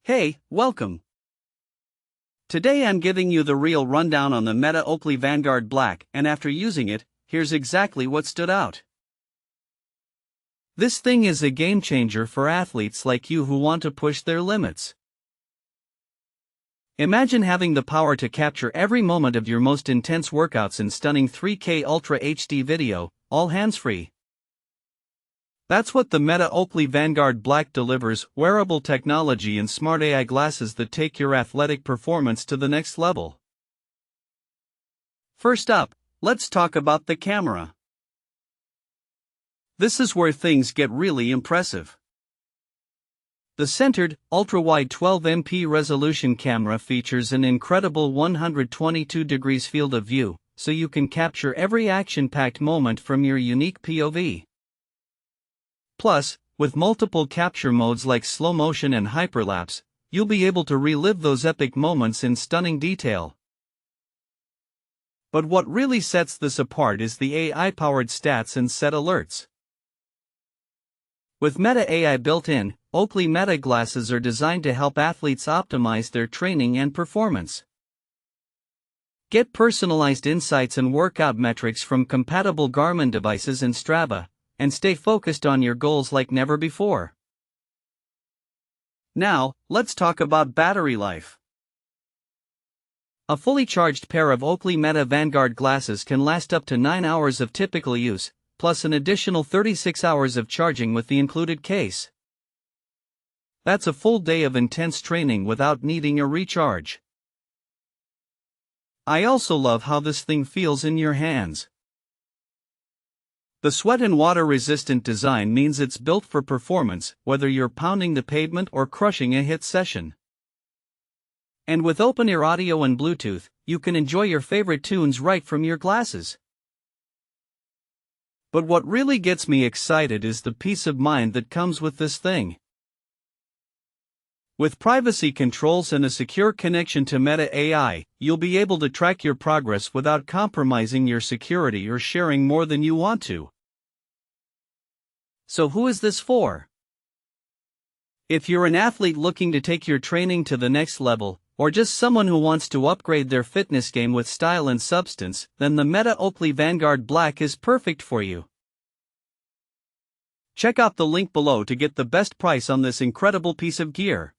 Hey, welcome. Today I'm giving you the real rundown on the Meta Oakley Vanguard Black, and after using it, here's exactly what stood out. This thing is a game changer for athletes like you who want to push their limits. Imagine having the power to capture every moment of your most intense workouts in stunning 3K Ultra HD video, all hands-free. That's what the Meta Oakley Vanguard Black delivers: wearable technology and smart AI glasses that take your athletic performance to the next level. First up, let's talk about the camera. This is where things get really impressive. The centered, ultra-wide 12MP resolution camera features an incredible 122 degrees field of view, so you can capture every action-packed moment from your unique POV. Plus, with multiple capture modes like slow motion and hyperlapse, you'll be able to relive those epic moments in stunning detail. But what really sets this apart is the AI-powered stats and set alerts. With Meta AI built in, Oakley Meta glasses are designed to help athletes optimize their training and performance. Get personalized insights and workout metrics from compatible Garmin devices and Strava, and stay focused on your goals like never before. Now, let's talk about battery life. A fully charged pair of Oakley Meta Vanguard glasses can last up to 9 hours of typical use, plus an additional 36 hours of charging with the included case. That's a full day of intense training without needing a recharge. I also love how this thing feels in your hands. The sweat and water-resistant design means it's built for performance, whether you're pounding the pavement or crushing a hit session. And with open-ear audio and Bluetooth, you can enjoy your favorite tunes right from your glasses. But what really gets me excited is the peace of mind that comes with this thing. With privacy controls and a secure connection to Meta AI, you'll be able to track your progress without compromising your security or sharing more than you want to. So who is this for? If you're an athlete looking to take your training to the next level, or just someone who wants to upgrade their fitness game with style and substance, then the Meta Oakley Vanguard Black is perfect for you. Check out the link below to get the best price on this incredible piece of gear.